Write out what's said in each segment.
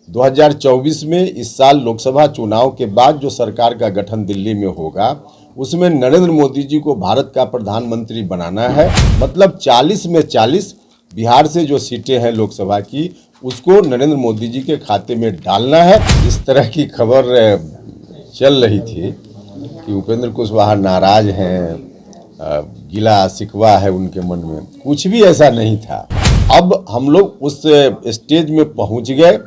2024 में इस साल लोकसभा चुनाव के बाद जो सरकार का गठन दिल्ली में होगा उसमें नरेंद्र मोदी जी को भारत का प्रधानमंत्री बनाना है। मतलब 40 में 40 बिहार से जो सीटें हैं लोकसभा की उसको नरेंद्र मोदी जी के खाते में डालना है। इस तरह की खबर चल रही थी कि उपेंद्र कुशवाहा नाराज हैं, गिला शिकवा है उनके मन में, कुछ भी ऐसा नहीं था। अब हम लोग उस स्टेज में पहुंच गए,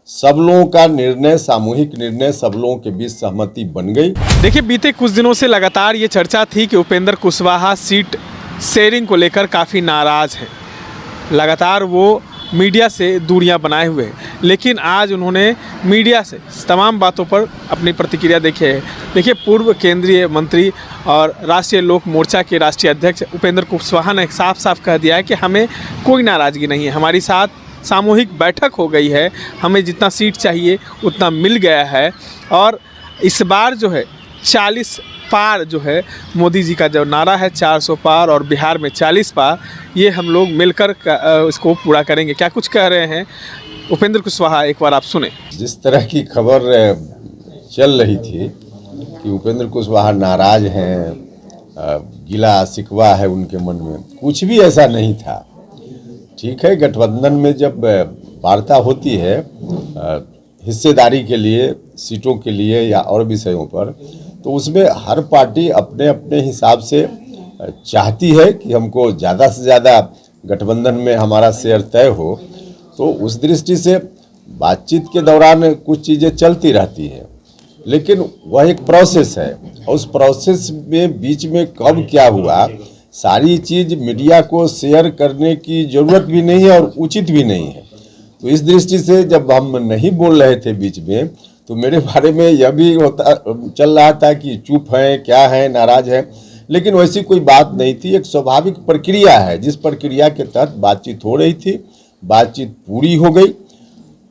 सब लोगों का निर्णय, सामूहिक निर्णय, सब लोगों के बीच सहमति बन गई। देखिए, बीते कुछ दिनों से लगातार ये चर्चा थी कि उपेंद्र कुशवाहा सीट शेयरिंग को लेकर काफ़ी नाराज़ हैं। लगातार वो मीडिया से दूरियां बनाए हुए हैं, लेकिन आज उन्होंने मीडिया से तमाम बातों पर अपनी प्रतिक्रिया देखी है। देखिए, पूर्व केंद्रीय मंत्री और राष्ट्रीय लोक मोर्चा के राष्ट्रीय अध्यक्ष उपेंद्र कुशवाहा ने साफ साफ कह दिया है कि हमें कोई नाराज़गी नहीं है, हमारी साथ सामूहिक बैठक हो गई है, हमें जितना सीट चाहिए उतना मिल गया है। और इस बार जो है 40 पार जो है मोदी जी का जो नारा है 400 पार और बिहार में 40 पार, ये हम लोग मिलकर इसको पूरा करेंगे। क्या कुछ कह रहे हैं उपेंद्र कुशवाहा, एक बार आप सुने। जिस तरह की खबर चल रही थी कि उपेंद्र कुशवाहा नाराज हैं, गिला शिकवा है उनके मन में, कुछ भी ऐसा नहीं था। ठीक है, गठबंधन में जब वार्ता होती है हिस्सेदारी के लिए, सीटों के लिए या और विषयों पर, तो उसमें हर पार्टी अपने अपने हिसाब से चाहती है कि हमको ज़्यादा से ज़्यादा गठबंधन में हमारा शेयर तय हो। तो उस दृष्टि से बातचीत के दौरान कुछ चीज़ें चलती रहती है, लेकिन वह एक प्रोसेस है और उस प्रोसेस में बीच में कब क्या हुआ, सारी चीज़ मीडिया को शेयर करने की ज़रूरत भी नहीं है और उचित भी नहीं है। तो इस दृष्टि से जब हम नहीं बोल रहे थे बीच में, तो मेरे बारे में यह भी चल रहा था कि चुप हैं, क्या हैं, नाराज हैं, लेकिन वैसी कोई बात नहीं थी। एक स्वाभाविक प्रक्रिया है, जिस प्रक्रिया के तहत बातचीत हो रही थी, बातचीत पूरी हो गई।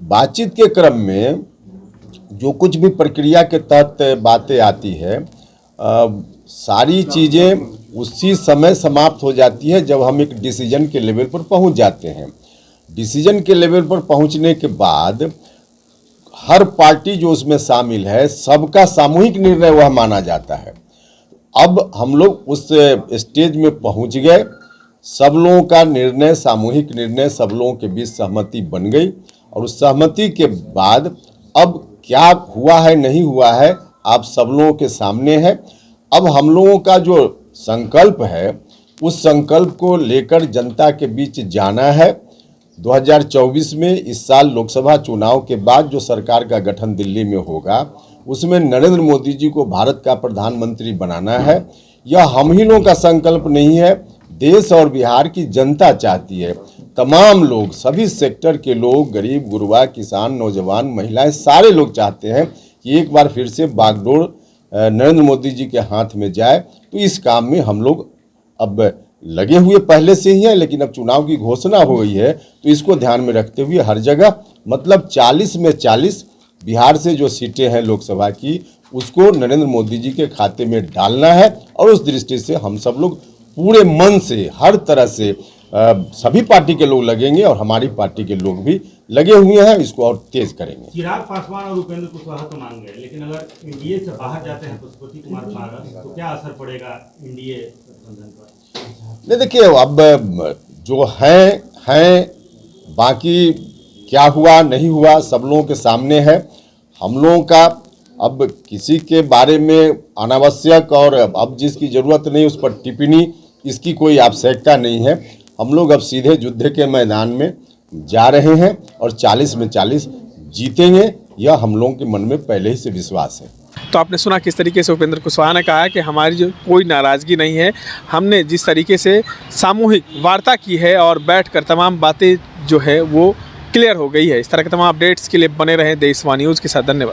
बातचीत के क्रम में जो कुछ भी प्रक्रिया के तहत बातें आती है, सारी चीज़ें उसी समय समाप्त हो जाती है जब हम एक डिसीजन के लेवल पर पहुंच जाते हैं। डिसीजन के लेवल पर पहुंचने के बाद हर पार्टी जो उसमें शामिल है, सबका सामूहिक निर्णय वह माना जाता है। अब हम लोग उस स्टेज में पहुंच गए, सब लोगों का निर्णय, सामूहिक निर्णय, सब लोगों के बीच सहमति बन गई और उस सहमति के बाद अब क्या हुआ है, नहीं हुआ है, आप सब लोगों के सामने है। अब हम लोगों का जो संकल्प है, उस संकल्प को लेकर जनता के बीच जाना है। 2024 में इस साल लोकसभा चुनाव के बाद जो सरकार का गठन दिल्ली में होगा उसमें नरेंद्र मोदी जी को भारत का प्रधानमंत्री बनाना है। यह हम ही लोगों का संकल्प नहीं है, देश और बिहार की जनता चाहती है। तमाम लोग, सभी सेक्टर के लोग, गरीब गुरबा, किसान, नौजवान, महिलाएं, सारे लोग चाहते हैं कि एक बार फिर से बागडोर नरेंद्र मोदी जी के हाथ में जाए। तो इस काम में हम लोग अब लगे हुए पहले से ही हैं, लेकिन अब चुनाव की घोषणा हो गई है तो इसको ध्यान में रखते हुए हर जगह, मतलब 40 में 40 बिहार से जो सीटें हैं लोकसभा की उसको नरेंद्र मोदी जी के खाते में डालना है। और उस दृष्टि से हम सब लोग पूरे मन से, हर तरह से सभी पार्टी के लोग लगेंगे और हमारी पार्टी के लोग भी लगे हुए हैं, इसको और तेज करेंगे। चिराग पासवान और उपेंद्र कुशवाहा तो मान गए, लेकिन अगर एनडीए से बाहर जाते हैं पशुपति कुमार पारस, तो क्या असर पड़ेगा एनडीए गठबंधन पर? नहीं, देखिए, अब जो हैं, बाकी क्या हुआ नहीं हुआ सब लोगों के सामने है। हम लोगों का अब किसी के बारे में अनावश्यक और अब जिसकी ज़रूरत नहीं उस पर टिप्पणी, इसकी कोई आवश्यकता नहीं है। हम लोग अब सीधे युद्ध के मैदान में जा रहे हैं और 40 में 40 जीतेंगे, यह हम लोगों के मन में पहले ही से विश्वास है। तो आपने सुना किस तरीके से उपेंद्र कुशवाहा ने कहा कि हमारी जो कोई नाराज़गी नहीं है, हमने जिस तरीके से सामूहिक वार्ता की है और बैठकर तमाम बातें जो है वो क्लियर हो गई है। इस तरह के तमाम अपडेट्स के लिए बने रहें देशवा न्यूज़ के साथ। धन्यवाद।